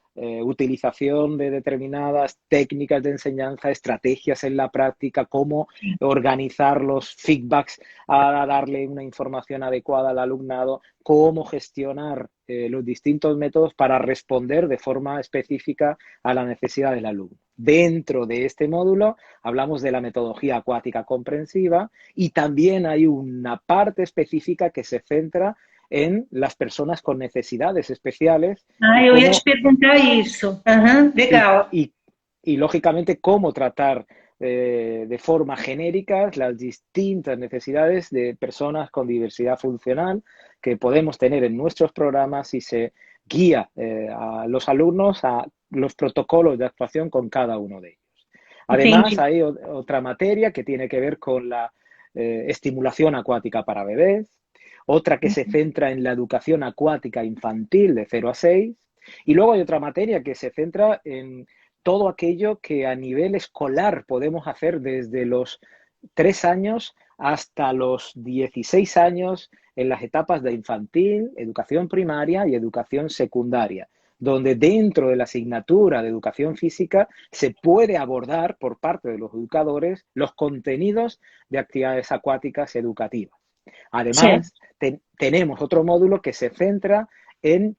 utilización de determinadas técnicas de enseñanza, estrategias en la práctica, cómo organizar los feedbacks a darle una información adecuada al alumnado, cómo gestionar los distintos métodos para responder de forma específica a la necesidad del alumno. Dentro de este módulo hablamos de la metodología acuática comprensiva y también hay una parte específica que se centra en las personas con necesidades especiales Ah, y eu ia te cómo perguntar isso. Aham, y, legal. y, y lógicamente cómo tratar de forma genérica las distintas necesidades de personas con diversidad funcional que podemos tener en nuestros programas y se guía a los alumnos a los protocolos de actuación con cada uno de ellos. Además, Entendi. hay otra materia que tiene que ver con la estimulación acuática para bebés, otra que se centra en la educación acuática infantil de 0 a 6, y luego hay otra materia que se centra en todo aquello que a nivel escolar podemos hacer desde los 3 años hasta los 16 años en las etapas de infantil, educación primaria y educación secundaria, donde dentro de la asignatura de educación física se puede abordar por parte de los educadores los contenidos de actividades acuáticas educativas. Certo. Además, tenemos otro módulo que se centra en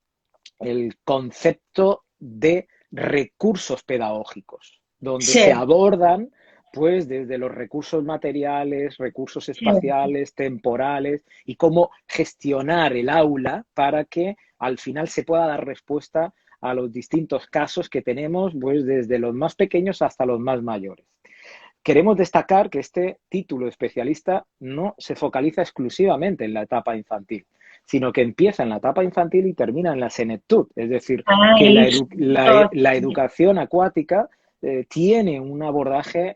el concepto de recursos pedagógicos, donde se Certo. abordan pues desde los recursos materiales, recursos Certo. espaciales, temporales y cómo gestionar el aula para que al final se pueda dar respuesta a los distintos casos que tenemos, pues desde los más pequeños hasta los más mayores. Queremos destacar que este título especialista no se focaliza exclusivamente en la etapa infantil, sino que empieza en la etapa infantil y termina en la senectud. Es decir, Ah, que isso. la Ótimo. educación acuática tiene un abordaje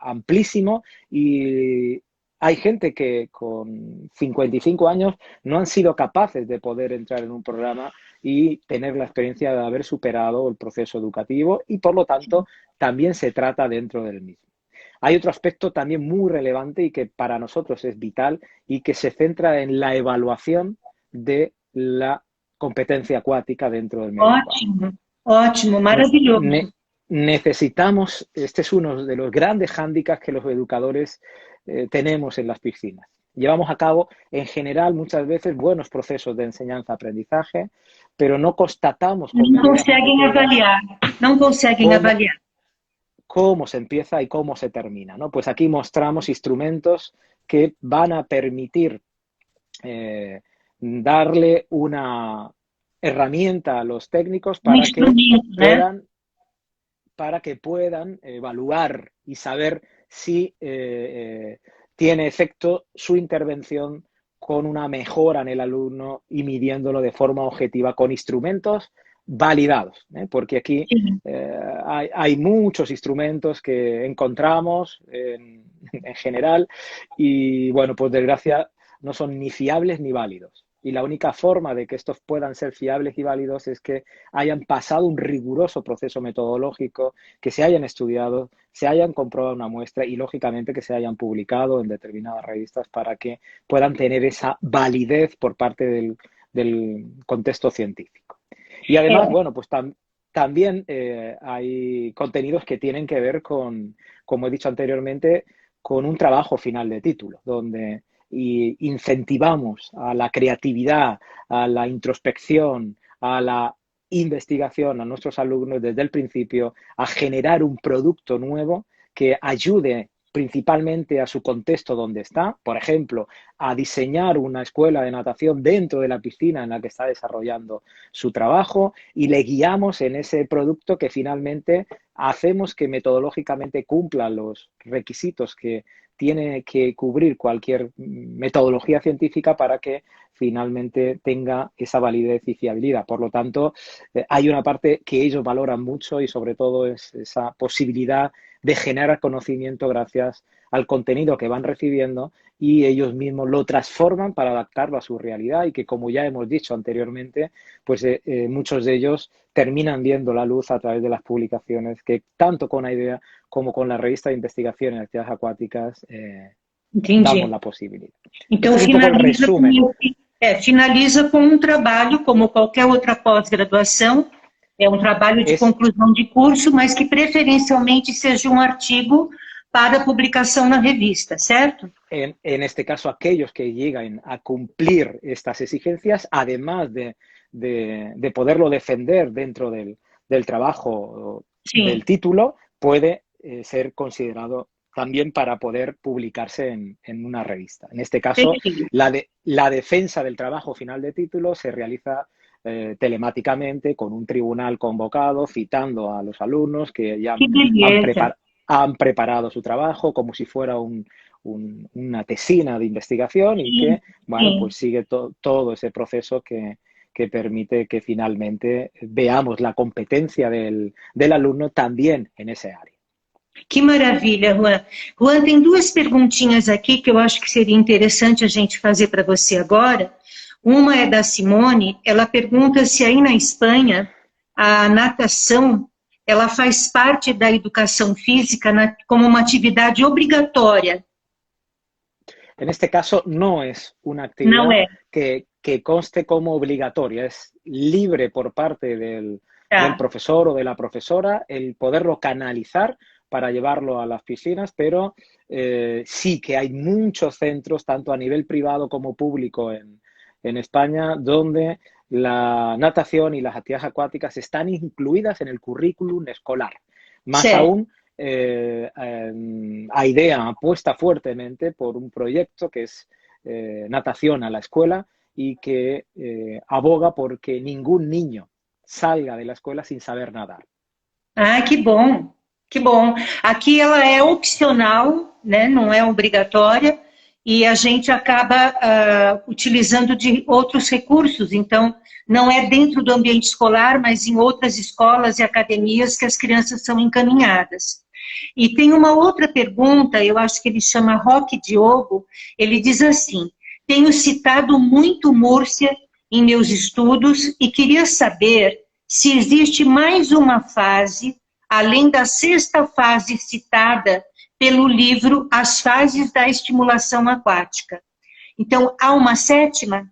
amplísimo y hay gente que con 55 años no han sido capaces de poder entrar en un programa y tener la experiencia de haber superado el proceso educativo y, por lo tanto, también se trata dentro del mismo. Hay otro aspecto también muy relevante y que para nosotros es vital y que se centra en la evaluación de la competencia acuática dentro del medio acuático. Ótimo, ótimo, Ne maravilhoso. necesitamos, este es uno de los grandes hándicaps que los educadores tenemos en las piscinas. Llevamos a cabo, en general, muchas veces buenos procesos de enseñanza-aprendizaje, pero no constatamos con Não medidas conseguem oportunas avaliar, não conseguem cómo, avaliar. cómo se empieza y cómo se termina, ¿no? Pues aquí mostramos instrumentos que van a permitir darle una herramienta a los técnicos Um instrumento, né? para que puedan evaluar y saber si tiene efecto su intervención con una mejora en el alumno y midiéndolo de forma objetiva con instrumentos validados, porque aquí Sim. hay muchos instrumentos que encontramos en general y, bueno, pues desgracia no son ni fiables ni válidos. Y la única forma de que estos puedan ser fiables y válidos es que hayan pasado un riguroso proceso metodológico, que se hayan estudiado, se hayan comprobado una muestra y, lógicamente, que se hayan publicado en determinadas revistas para que puedan tener esa validez por parte del contexto científico. Y además, É, bueno, pues también hay contenidos que tienen que ver con, como he dicho anteriormente, con un trabajo final de título, donde incentivamos a la creatividad, a la introspección, a la investigación a nuestros alumnos desde el principio, a generar un producto nuevo que ayude principalmente a su contexto donde está, por ejemplo, a diseñar una escuela de natación dentro de la piscina en la que está desarrollando su trabajo y le guiamos en ese producto que finalmente hacemos que metodológicamente cumpla los requisitos que tiene que cubrir cualquier metodología científica para que finalmente tenga esa validez y fiabilidad. Por lo tanto, hay una parte que ellos valoran mucho y sobre todo es esa posibilidad de generar conocimiento gracias al contenido que van recibiendo y ellos mismos lo transforman para adaptarlo a su realidad y que, como ya hemos dicho anteriormente, pues muchos de ellos terminan viendo la luz a través de las publicaciones que tanto con AIDEA como con la revista de investigación en actividades acuáticas damos entendi. la posibilidad. Então, Este es un poco el resumen. finaliza com um trabalho, como qualquer outra pós-graduação, é um trabalho de Es conclusão de curso, mas que preferencialmente seja um artigo para publicação na revista, certo? en este caso aquellos que llegan a cumplir estas exigencias, además de poderlo defender dentro del trabajo del Sim. título, puede ser considerado también para poder publicarse en una revista. En este caso, Perfeito. la defensa del trabajo final de título se realiza telemáticamente con un tribunal convocado, citando a los alumnos que ya Que beleza. han preparado su trabajo como si fuera una tesina de investigación y Sim, que, bueno, sim. pues sigue todo ese proceso que permite que finalmente veamos la competencia del alumno también en ese área. Que maravilha, Juan. Juan, tem duas perguntinhas aqui que eu acho que seria interessante a gente fazer para você agora. Uma é da Simone, ela pergunta se aí na Espanha a natação ela faz parte da educação física como uma atividade obrigatória. En este caso no es una Não actividad é? que conste como obligatoria, es libre por parte del Tá. profesor o de la profesora el poderlo canalizar para llevarlo a las piscinas, pero sí que hay muchos centros, tanto a nivel privado como público en España, donde la natación y las actividades acuáticas están incluidas en el currículum escolar. Más Certo. aún, AIDEA apuesta fuertemente por un proyecto que es natación a la escuela y que aboga porque ningún niño salga de la escuela sin saber nadar. Ah, que bom, que bom. Aqui ela é opcional, né? Não é obrigatória, e a gente acaba utilizando de outros recursos. Então, não é dentro do ambiente escolar, mas em outras escolas e academias que as crianças são encaminhadas. E tem uma outra pergunta, eu acho que ele chama Roque Diogo, ele diz assim: tenho citado muito Múrcia em meus estudos e queria saber se existe mais uma fase, além da sexta fase citada pelo livro As Fases da Estimulação Aquática. Então, há uma sétima?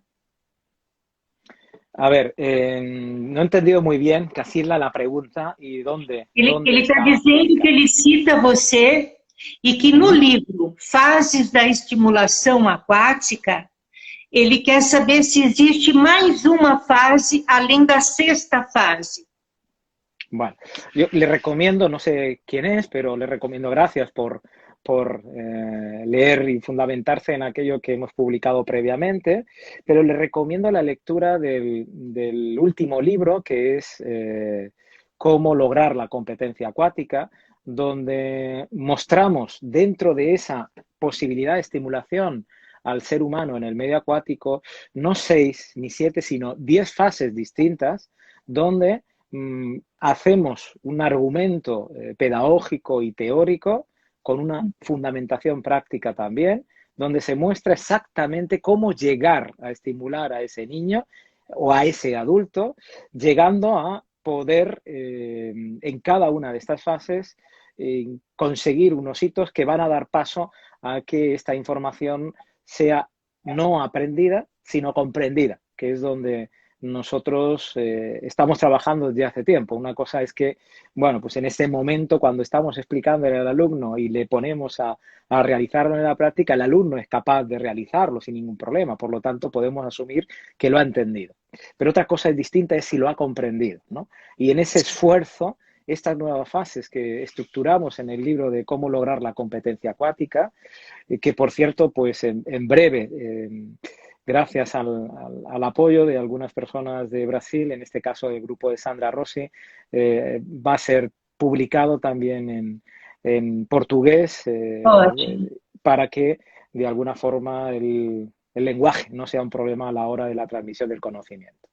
A ver, no he entendido muy bien, Casilda, la pregunta y Ele dónde está está dizendo que ubicada. ele cita você e que no livro Fases da Estimulação Aquática, ele quer saber se existe mais uma fase além da sexta fase. Bueno, yo le recomiendo, no sé quién es, pero le recomiendo, gracias por leer y fundamentarse en aquello que hemos publicado previamente, pero le recomiendo la lectura del último libro, que es Cómo lograr la competencia acuática, donde mostramos dentro de esa posibilidad de estimulación al ser humano en el medio acuático, no 6 ni 7, sino 10 fases distintas, donde hacemos un argumento pedagógico y teórico con una fundamentación práctica también, donde se muestra exactamente cómo llegar a estimular a ese niño o a ese adulto, llegando a poder en cada una de estas fases conseguir unos hitos que van a dar paso a que esta información sea no aprendida, sino comprendida, que es donde nosotros estamos trabajando desde hace tiempo. Una cosa es que, bueno, pues en ese momento cuando estamos explicándole al alumno y le ponemos a realizarlo en la práctica, el alumno es capaz de realizarlo sin ningún problema, por lo tanto podemos asumir que lo ha entendido. Pero otra cosa distinta es si lo ha comprendido, ¿no? Y en ese esfuerzo, estas nuevas fases que estructuramos en el libro de cómo lograr la competencia acuática, que por cierto, pues en breve, gracias al apoyo de algunas personas de Brasil, en este caso el grupo de Sandra Rossi, va a ser publicado también en portugués para que de alguna forma el lenguaje no sea un problema a la hora de la transmisión del conocimiento.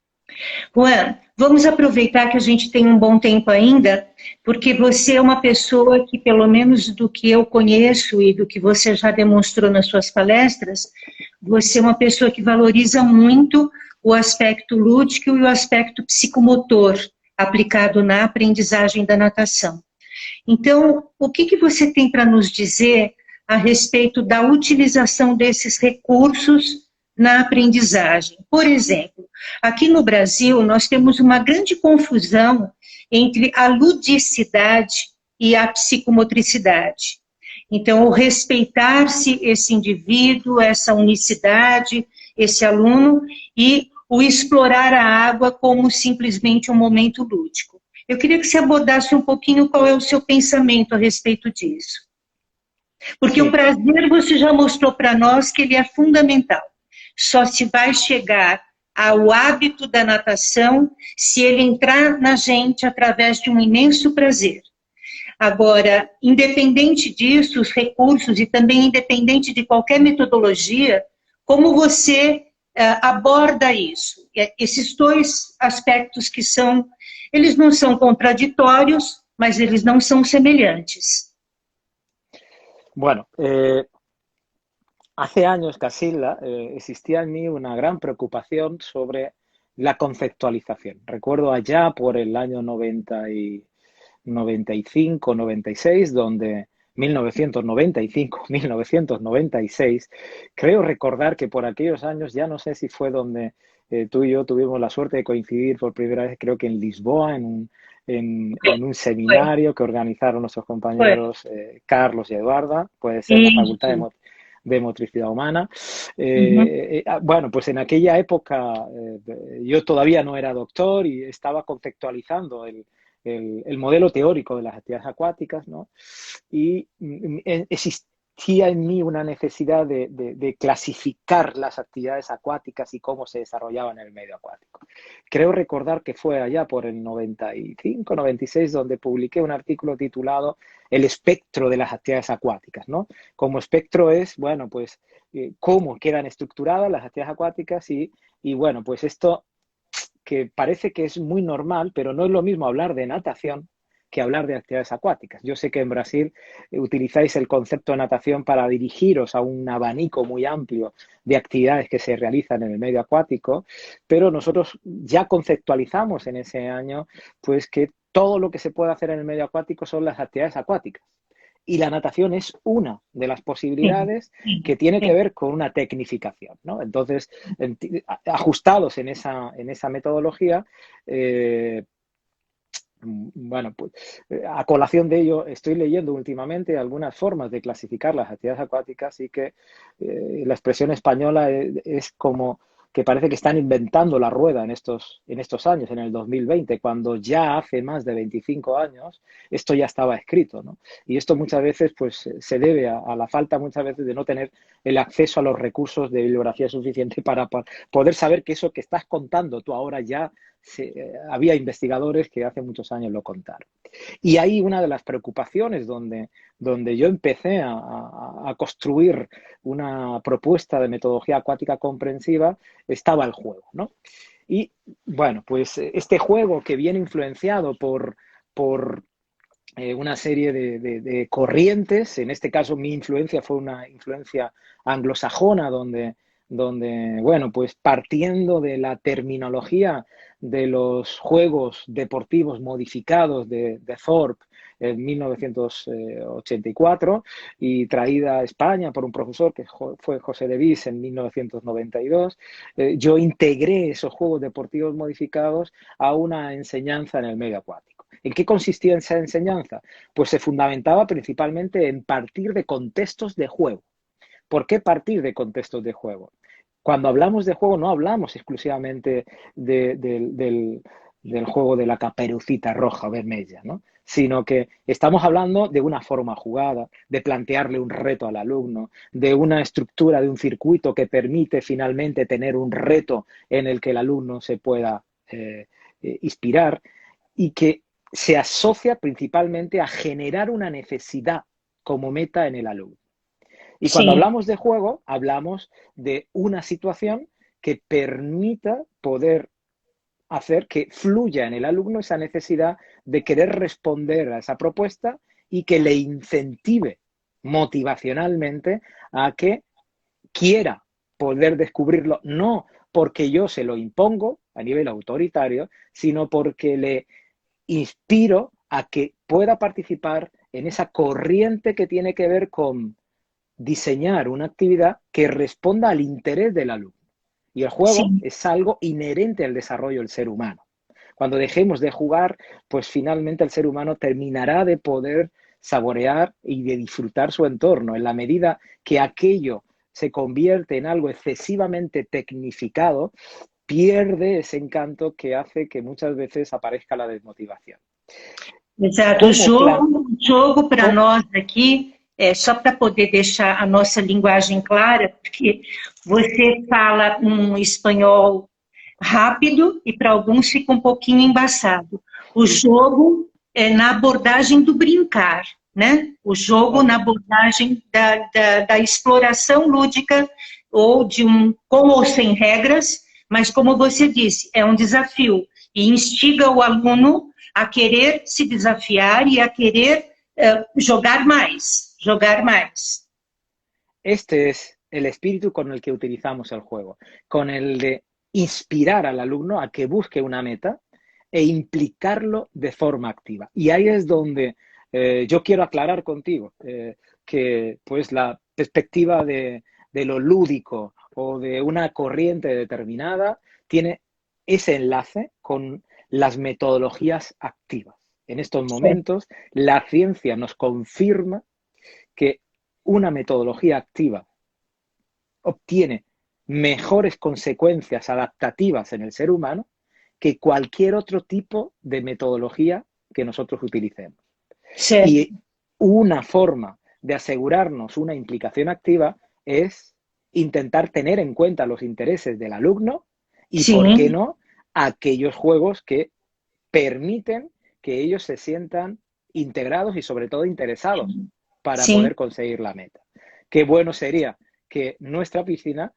Juan, vamos aproveitar que a gente tem um bom tempo ainda, porque você é uma pessoa que, pelo menos do que eu conheço e do que você já demonstrou nas suas palestras, você é uma pessoa que valoriza muito o aspecto lúdico e o aspecto psicomotor aplicado na aprendizagem da natação. Então, o que você tem para nos dizer a respeito da utilização desses recursos na aprendizagem? Por exemplo, aqui no Brasil nós temos uma grande confusão entre a ludicidade e a psicomotricidade. Então, o respeitar-se esse indivíduo, essa unicidade, esse aluno, e o explorar a água como simplesmente um momento lúdico. Eu queria que você abordasse um pouquinho qual é o seu pensamento a respeito disso. Porque o prazer você já mostrou para nós que ele é fundamental. Só se vai chegar ao hábito da natação se ele entrar na gente através de um imenso prazer. Agora, independente disso, os recursos e também independente de qualquer metodologia, como você aborda isso? Esses dois aspectos que são, eles não são contraditórios, mas eles não são semelhantes. Bueno, hace años, Casilda, existía en mí una gran preocupación sobre la conceptualización. Recuerdo allá por el año 95, 96, donde 1995, 1996, creo recordar que por aquellos años, ya no sé si fue donde tú y yo tuvimos la suerte de coincidir por primera vez, creo que en Lisboa, en un seminario que organizaron nuestros compañeros Carlos y Eduarda, puede ser la Facultad de Motricidad Humana. Bueno, pues en aquella época yo todavía no era doctor y estaba conceptualizando el modelo teórico de las actividades acuáticas, ¿no? Y existía en mí una necesidad de clasificar las actividades acuáticas y cómo se desarrollaban en el medio acuático. Creo recordar que fue allá por el 95, 96, donde publiqué un artículo titulado El espectro de las actividades acuáticas, ¿no? Como espectro es, bueno, pues cómo quedan estructuradas las actividades acuáticas y bueno, pues esto que parece que es muy normal, pero no es lo mismo hablar de natación que hablar de actividades acuáticas. Yo sé que en Brasil utilizáis el concepto de natación para dirigiros a un abanico muy amplio de actividades que se realizan en el medio acuático, pero nosotros ya conceptualizamos en ese año pues que todo lo que se puede hacer en el medio acuático son las actividades acuáticas. Y la natación es una de las posibilidades que tiene que ver con una tecnificación, ¿no? Entonces, ajustados en esa metodología, bueno, pues a colación de ello estoy leyendo últimamente algunas formas de clasificar las actividades acuáticas y que la expresión española es como que parece que están inventando la rueda en estos años, en el 2020, cuando ya hace más de 25 años esto ya estaba escrito, ¿no? Y esto muchas veces pues se debe a la falta muchas veces de no tener el acceso a los recursos de bibliografía suficiente para poder saber que eso que estás contando tú ahora ya había investigadores que hace muchos años lo contaron. Y ahí una de las preocupaciones donde yo empecé a construir una propuesta de metodología acuática comprensiva estaba el juego, ¿no? Y bueno, pues este juego que viene influenciado por una serie de corrientes. En este caso, mi influencia fue una influencia anglosajona, donde, bueno, pues partiendo de la terminología de los juegos deportivos modificados de Thorpe en 1984 y traída a España por un profesor que fue José de Vis en 1992, yo integré esos juegos deportivos modificados a una enseñanza en el medio acuático. ¿En qué consistía esa enseñanza? Pues se fundamentaba principalmente en partir de contextos de juego. ¿Por qué partir de contextos de juego? Cuando hablamos de juego no hablamos exclusivamente del juego de la caperucita roja o vermella, ¿no? Sino que estamos hablando de una forma jugada, de plantearle un reto al alumno, de una estructura de un circuito que permite finalmente tener un reto en el que el alumno se pueda inspirar y que se asocia principalmente a generar una necesidad como meta en el alumno. Y cuando hablamos de juego, hablamos de una situación que permita poder hacer que fluya en el alumno esa necesidad de querer responder a esa propuesta y que le incentive motivacionalmente a que quiera poder descubrirlo, no porque yo se lo impongo a nivel autoritario, sino porque le inspiro a que pueda participar en esa corriente que tiene que ver con diseñar una actividad que responda al interés del alumno. Y el juego es algo inherente al desarrollo del ser humano. Cuando dejemos de jugar, pues finalmente el ser humano terminará de poder saborear y de disfrutar su entorno. En la medida que aquello se convierte en algo excesivamente tecnificado, pierde esse encanto que hace que muchas veces aparezca la desmotivación. Exato. O jogo para nós aqui, só para poder deixar a nossa linguagem clara, porque você fala um espanhol rápido e para alguns fica um pouquinho embaçado. O jogo é na abordagem do brincar, né? O jogo na abordagem da exploração lúdica ou de com ou sem regras, mas como você disse, é um desafio e instiga o aluno a querer se desafiar y a querer jugar más, jugar más. Este es el espíritu con el que utilizamos el juego, con el de inspirar al alumno a que busque una meta e implicarlo de forma activa. Y ahí es donde yo quiero aclarar contigo que pues la perspectiva de lo lúdico o de una corriente determinada tiene ese enlace con las metodologías activas. En estos momentos, la ciencia nos confirma que una metodología activa obtiene mejores consecuencias adaptativas en el ser humano que cualquier otro tipo de metodología que nosotros utilicemos. Sí. Y una forma de asegurarnos una implicación activa es intentar tener en cuenta los intereses del alumno y, sí, ¿por qué no?, aquellos juegos que permiten que ellos se sientan integrados y sobre todo interesados para, sí, poder conseguir la meta. Qué bueno sería que nuestra piscina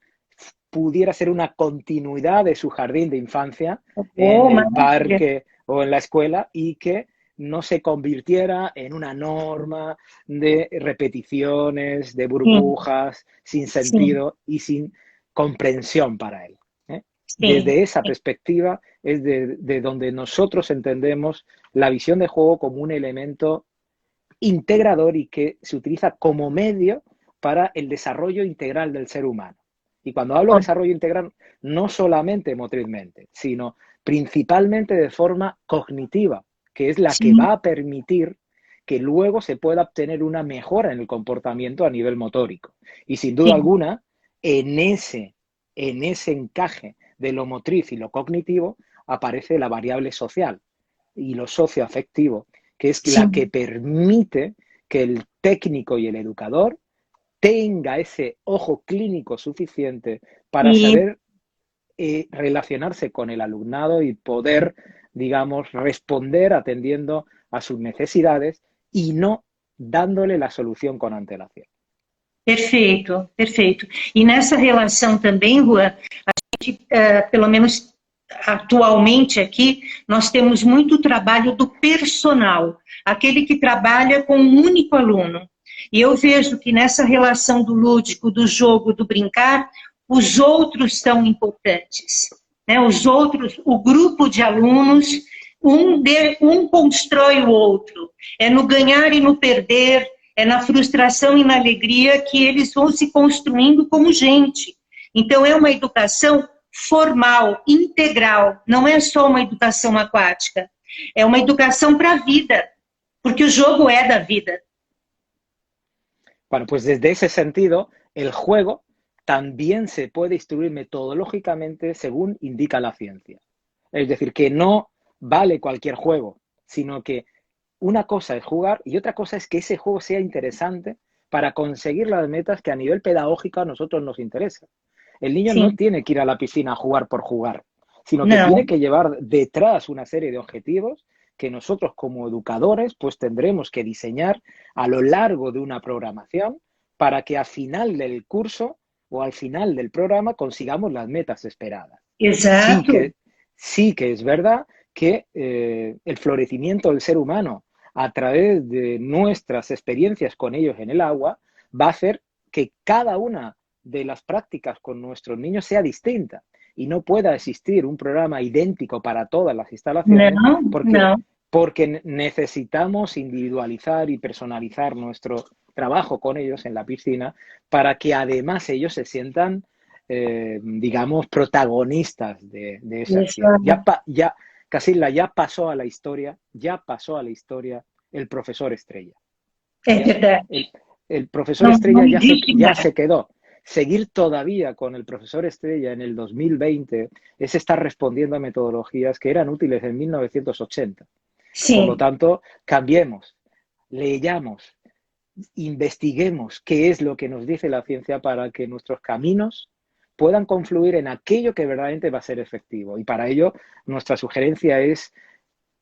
pudiera ser una continuidad de su jardín de infancia en el parque o en la escuela y que no se convirtiera en una norma de repeticiones, de burbujas, sin sentido, sí, y sin comprensión para él. Sí. Desde esa perspectiva es de donde nosotros entendemos la visión de juego como un elemento integrador y que se utiliza como medio para el desarrollo integral del ser humano. Y cuando hablo de desarrollo integral, no solamente motrizmente, sino principalmente de forma cognitiva, que es la, sí, que va a permitir que luego se pueda obtener una mejora en el comportamiento a nivel motórico. Y sin duda, sí, alguna, en ese encaje de lo motriz y lo cognitivo aparece la variable social y lo socioafectivo, que es, sí, la que permite que el técnico y el educador tenga ese ojo clínico suficiente para, sí, saber relacionarse con el alumnado y poder, digamos, responder atendiendo a sus necesidades y no dándole la solución con antelación. Perfeito, perfeito. E nessa relação também, Juan, a gente, pelo menos atualmente aqui, nós temos muito trabalho do personal, aquele que trabalha com um único aluno. E eu vejo que nessa relação do lúdico, do jogo, do brincar, os outros são importantes. Né? Os outros, o grupo de alunos, um constrói o outro. É no ganhar e no perder, é na frustração e na alegria que eles vão se construindo como gente. Então, é uma educação formal, integral, não é só uma educação aquática, é uma educação para a vida, porque o jogo é da vida. Bueno, pues desde ese sentido, el juego también se puede instruir metodológicamente según indica la ciencia. Es decir, que no vale cualquier juego, sino que una cosa es jugar y otra cosa es que ese juego sea interesante para conseguir las metas que a nivel pedagógico a nosotros nos interesan. El niño no tiene que ir a la piscina a jugar por jugar, sino que tiene que llevar detrás una serie de objetivos que nosotros como educadores pues tendremos que diseñar a lo largo de una programación para que al final del curso o al final del programa consigamos las metas esperadas. Exacto. Sí que es verdad que el florecimiento del ser humano a través de nuestras experiencias con ellos en el agua va a hacer que cada una de las prácticas con nuestros niños sea distinta y no pueda existir un programa idéntico para todas las instalaciones porque necesitamos individualizar y personalizar nuestro trabajo con ellos en la piscina para que además ellos se sientan, digamos, protagonistas de esa acción. Casilda, ya pasó a la historia el profesor estrella. Es verdad. El profesor estrella ya se quedó. Seguir todavía con el profesor estrella en el 2020 es estar respondiendo a metodologías que eran útiles en 1980. Sí. Por lo tanto, cambiemos, leyamos, investiguemos qué es lo que nos dice la ciencia para que nuestros caminos puedan confluir en aquello que verdaderamente va a ser efectivo. Y para ello, nuestra sugerencia es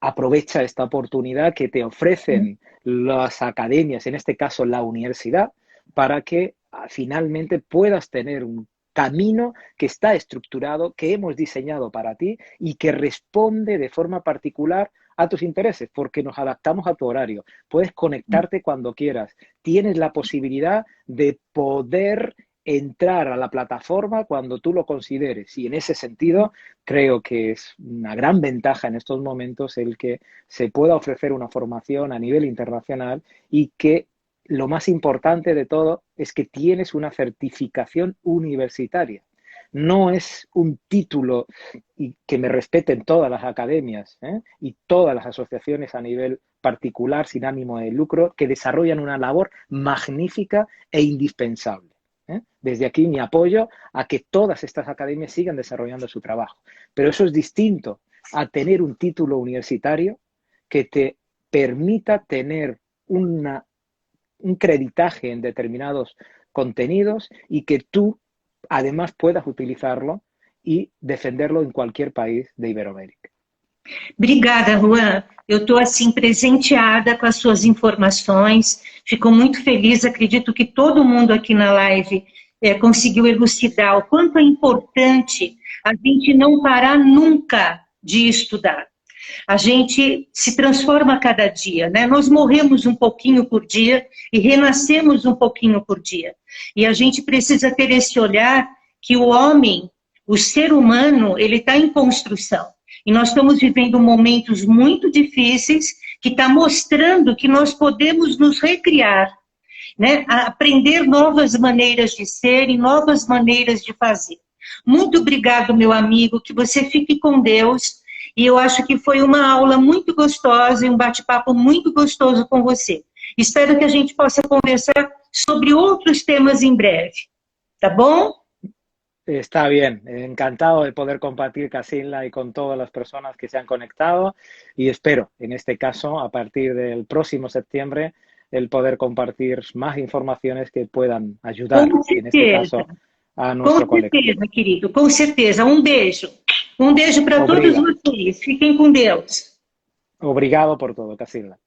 aprovecha esta oportunidad que te ofrecen las academias, en este caso la universidad, para que finalmente puedas tener un camino que está estructurado, que hemos diseñado para ti y que responde de forma particular a tus intereses, porque nos adaptamos a tu horario. Puedes conectarte cuando quieras. Tienes la posibilidad de poder entrar a la plataforma cuando tú lo consideres. Y en ese sentido, creo que es una gran ventaja en estos momentos el que se pueda ofrecer una formación a nivel internacional y que lo más importante de todo es que tienes una certificación universitaria. No es un título y que me respeten todas las academias y todas las asociaciones a nivel particular sin ánimo de lucro que desarrollan una labor magnífica e indispensable. Desde aquí mi apoyo a que todas estas academias sigan desarrollando su trabajo. Pero eso es distinto a tener un título universitario que te permita tener un creditaje en determinados contenidos y que tú además puedas utilizarlo e defenderlo em qualquer país da Iberoamérica. Obrigada, Juan. Eu estou assim presenteada com as suas informações. Fico muito feliz, acredito que todo mundo aqui na live conseguiu elucidar o quanto é importante a gente não parar nunca de estudar. A gente se transforma a cada dia, né? Nós morremos um pouquinho por dia e renascemos um pouquinho por dia. E a gente precisa ter esse olhar que o homem, o ser humano, ele está em construção. E nós estamos vivendo momentos muito difíceis que está mostrando que nós podemos nos recriar, né? Aprender novas maneiras de ser e novas maneiras de fazer. Muito obrigado, meu amigo, que você fique com Deus. E eu acho que foi uma aula muito gostosa e um bate-papo muito gostoso com você. Espero que a gente possa conversar sobre outros temas em breve. Tá bom? Está bien. Encantado de poder compartir Casilda y con todas las personas que se han conectado. Y espero, en este caso, a partir del próximo septiembre, el poder compartir más informaciones que puedan ayudar, en este caso, a nuestro colectivo. Com certeza, querido. Com certeza. Um beijo. Um beijo para todos vocês. Fiquem com Deus. Obrigado por todo, Casilda.